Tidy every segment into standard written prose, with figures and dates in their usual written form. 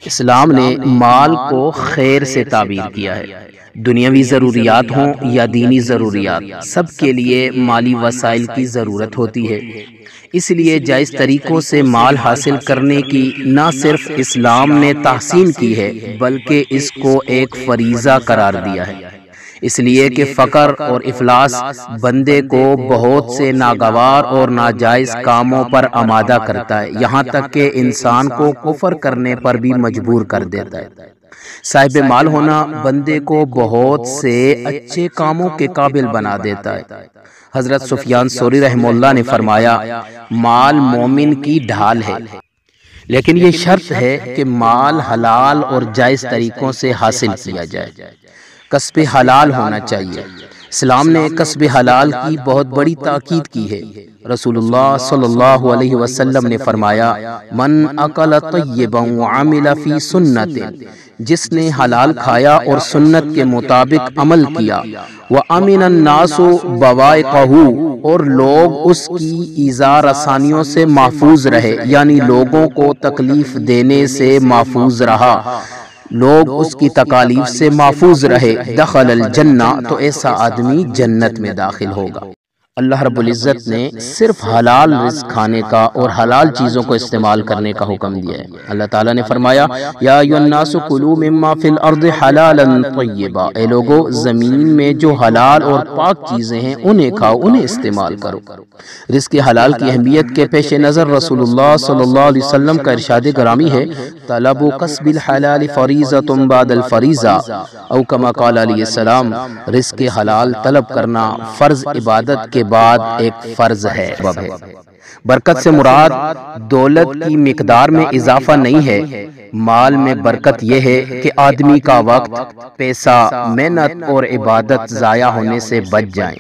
اسلام نے مال کو خیر سے تعبیر کیا ہے۔ دنیاوی ضروریات ہوں یا دینی ضروریات، سب کے لیے مالی وسائل کی ضرورت ہوتی ہے۔ اس لیے جائز طریقوں سے مال حاصل کرنے کی نہ صرف اسلام نے تحسین کی ہے بلکہ اس کو ایک فریضہ قرار دیا ہے، اس لیے کہ فقر اور افلاس بندے کو بہت سے ناگوار اور ناجائز کاموں پر آمادہ کرتا ہے، یہاں تک کہ انسان کو کفر کرنے پر بھی مجبور کر دیتا ہے۔ صاحب مال ہونا بندے کو بہت سے اچھے کاموں کے قابل بنا دیتا ہے۔ حضرت سفیان ثوری رحمہ اللہ نے فرمایا، مال مومن کی ڈھال ہے، لیکن یہ شرط ہے کہ مال حلال اور جائز طریقوں سے حاصل کیا جائے، کسب حلال ہونا چاہیے۔ اسلام نے کسب حلال کی بہت بڑی تاکید کی ہے۔ رسول اللہ صلی اللہ علیہ وسلم نے فرمایا، من اکل طیبا وعمل فی سنت، جس نے حلال کھایا اور سنت کے مطابق عمل کیا، وَأَمِنَ النَّاسُ بَوَائِقَهُ، اور لوگ اس کی ایذا رسانیوں سے محفوظ رہے، یعنی لوگوں کو تکلیف دینے سے محفوظ رہا، لوگ اس کی تکالیف سے محفوظ رہے، دخل الجنہ، تو ایسا آدمی جنت میں داخل ہوگا۔ اللہ رب العزت نے صرف حلال رزق کھانے کا اور حلال چیزوں کو استعمال کرنے کا حکم دیا ہے۔ اللہ تعالیٰ نے فرمایا، یا ایھا الناس کلوا مما فی الارض حلالا طیبا، اے لوگو زمین میں جو حلال اور پاک چیزیں ہیں انہیں کھاؤ، انہیں استعمال کرو۔ رزق حلال کی اہمیت کے پیش نظر رسول اللہ صلی اللہ علیہ وسلم کا ارشاد گرامی ہے، طلب کسب الحلال فریضۃ بعد الفریضہ، او کما قال علیہ السلام، رزق حلال طلب کرنا فرض عبادت کے بعد ایک فرض ہے۔ برکت سے مراد دولت کی مقدار میں اضافہ نہیں ہے، مال میں برکت یہ ہے کہ آدمی کا وقت، پیسہ، محنت اور عبادت ضائع ہونے سے بچ جائیں،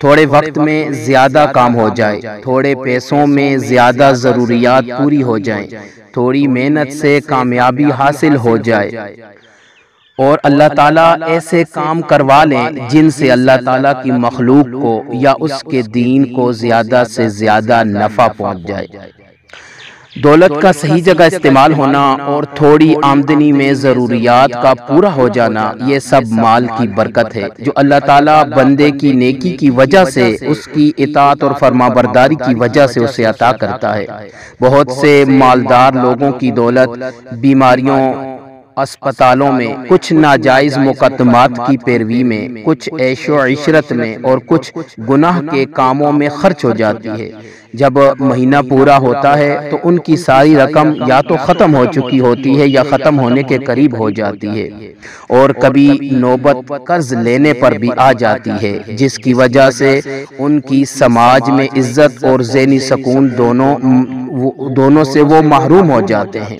تھوڑے وقت میں زیادہ کام ہو جائے، تھوڑے پیسوں میں زیادہ ضروریات پوری ہو جائیں، تھوڑی محنت سے کامیابی حاصل ہو جائے، اور اللہ تعالیٰ ایسے کام کروا لیں جن سے اللہ تعالیٰ کی مخلوق کو یا اس کے دین کو زیادہ سے زیادہ نفع پہنچ جائے۔ دولت کا صحیح جگہ استعمال ہونا اور تھوڑی آمدنی میں ضروریات کا پورا ہو جانا، یہ سب مال کی برکت ہے جو اللہ تعالیٰ بندے کی نیکی کی وجہ سے، اس کی اطاعت اور فرمانبرداری کی وجہ سے اسے عطا کرتا ہے۔ بہت سے مالدار لوگوں کی دولت بیماریوں، اسپتالوں میں، کچھ ناجائز مقدمات کی پیروی میں، کچھ عیش و عشرت میں اور کچھ گناہ کے کاموں میں خرچ ہو جاتی ہے۔ جب مہینہ پورا ہوتا ہے تو ان کی ساری رقم یا تو ختم ہو چکی ہوتی ہے یا ختم ہونے کے قریب ہو جاتی ہے، اور کبھی نوبت قرض لینے پر بھی آ جاتی ہے، جس کی وجہ سے ان کی سماج میں عزت اور ذہنی سکون دونوں سے وہ محروم ہو جاتے ہیں۔